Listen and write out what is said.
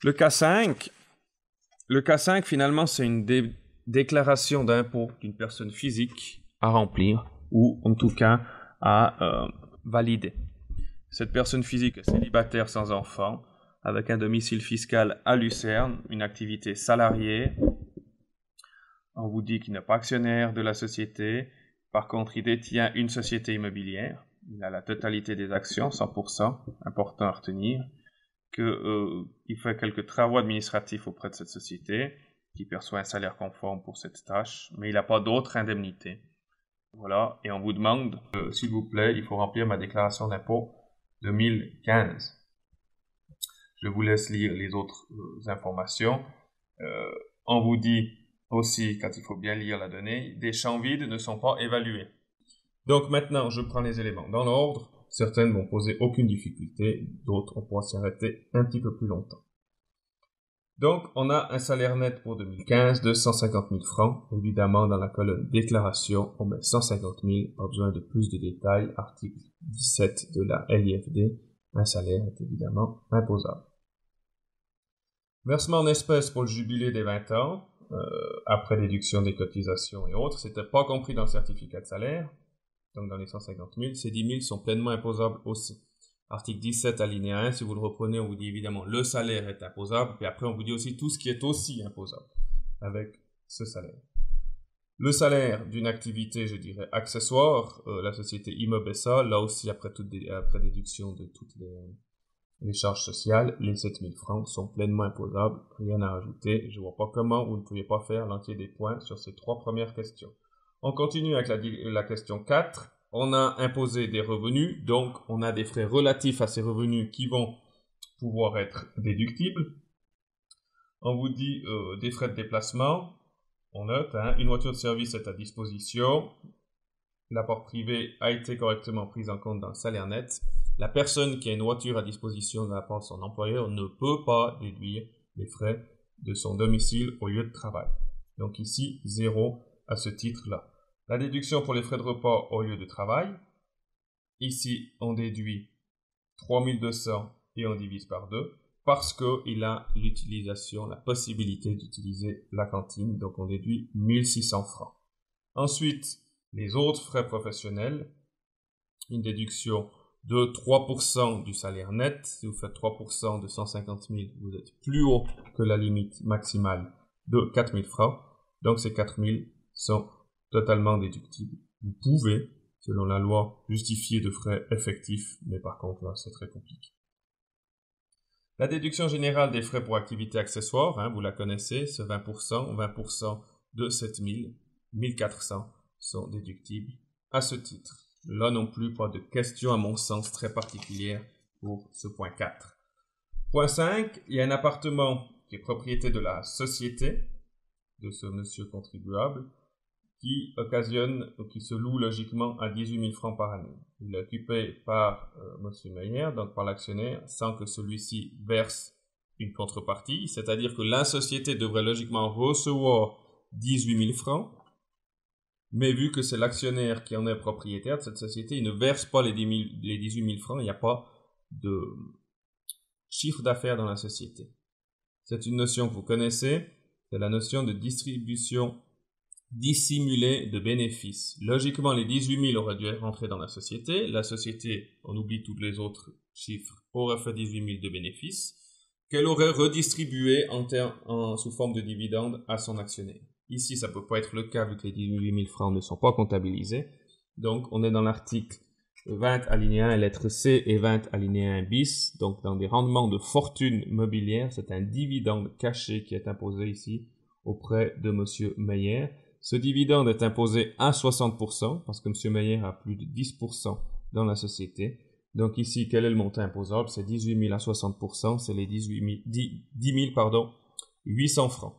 Le cas 5, finalement, c'est une déclaration d'impôt d'une personne physique à remplir ou en tout cas à valider. Cette personne physique est célibataire sans enfant, avec un domicile fiscal à Lucerne, une activité salariée. On vous dit qu'il n'est pas actionnaire de la société. Par contre, il détient une société immobilière. Il a la totalité des actions, 100%, important à retenir. Il fait quelques travaux administratifs auprès de cette société, qui perçoit un salaire conforme pour cette tâche, mais il n'a pas d'autres indemnités. Voilà, et on vous demande, s'il vous plaît, il faut remplir ma déclaration d'impôt 2015. Je vous laisse lire les autres informations. On vous dit aussi, quand il faut bien lire la donnée, des champs vides ne sont pas évalués. Donc maintenant, je prends les éléments dans l'ordre. Certaines vont poser aucune difficulté, d'autres on pourra s'y arrêter un petit peu plus longtemps. Donc, on a un salaire net pour 2015 de 150 000 francs. Évidemment, dans la colonne déclaration, on met 150 000, pas besoin de plus de détails. Article 17 de la LIFD, un salaire est évidemment imposable. Versement en espèces pour le jubilé des 20 ans, après déduction des cotisations et autres, c'était pas compris dans le certificat de salaire. Donc dans les 150 000, ces 10 000 sont pleinement imposables aussi. Article 17, alinéa 1, si vous le reprenez, on vous dit évidemment le salaire est imposable, puis après on vous dit aussi tout ce qui est aussi imposable avec ce salaire. Le salaire d'une activité, je dirais, accessoire, la société Immobessa, là aussi après déduction de toutes les charges sociales, les 7 000 francs sont pleinement imposables, rien à rajouter. Je vois pas comment vous ne pourriez pas faire l'entier des points sur ces trois premières questions. On continue avec la question 4. On a imposé des revenus, donc on a des frais relatifs à ces revenus qui vont pouvoir être déductibles. On vous dit des frais de déplacement. On note, une voiture de service est à disposition. L'apport privé a été correctement pris en compte dans le salaire net. La personne qui a une voiture à disposition de la part de son employeur ne peut pas déduire les frais de son domicile au lieu de travail. Donc ici, 0 à ce titre-là. La déduction pour les frais de repas au lieu de travail. Ici, on déduit 3200 et on divise par 2 parce qu'il a l'utilisation, la possibilité d'utiliser la cantine. Donc, on déduit 1600 francs. Ensuite, les autres frais professionnels, une déduction de 3% du salaire net. Si vous faites 3% de 150 000, vous êtes plus haut que la limite maximale de 4 000 francs. Donc, ces 4 000 sont totalement déductible. Vous pouvez, selon la loi, justifier de frais effectifs, mais par contre, là, c'est très compliqué. La déduction générale des frais pour activités accessoires, vous la connaissez, c'est 20% de 7 000, 1400 sont déductibles à ce titre. Là non plus, pas de question à mon sens très particulière pour ce point 4. Point 5, il y a un appartement qui est propriété de la société, de ce monsieur contribuable, qui se loue logiquement à 18 000 francs par année. Il est occupé par M. Meyer, donc par l'actionnaire, sans que celui-ci verse une contrepartie, c'est-à-dire que la société devrait logiquement recevoir 18 000 francs, mais vu que c'est l'actionnaire qui en est propriétaire de cette société, il ne verse pas les 18 000 francs, il n'y a pas de chiffre d'affaires dans la société. C'est une notion que vous connaissez, c'est la notion de distribution dissimulé de bénéfices. Logiquement, les 18 000 auraient dû rentrer dans la société. La société, on oublie tous les autres chiffres, aurait fait 18 000 de bénéfices qu'elle aurait redistribué sous forme de dividendes à son actionnaire. Ici, ça ne peut pas être le cas vu que les 18 000 francs ne sont pas comptabilisés. Donc, on est dans l'article 20 alinéa 1 lettre C et 20 alinéa 1 bis. Donc, dans des rendements de fortune mobilière, c'est un dividende caché qui est imposé ici auprès de M. Meyer. Ce dividende est imposé à 60% parce que M. Meyer a plus de 10% dans la société. Donc ici, quel est le montant imposable? C'est 18 000 à 60%, c'est les 10 000, 800 francs.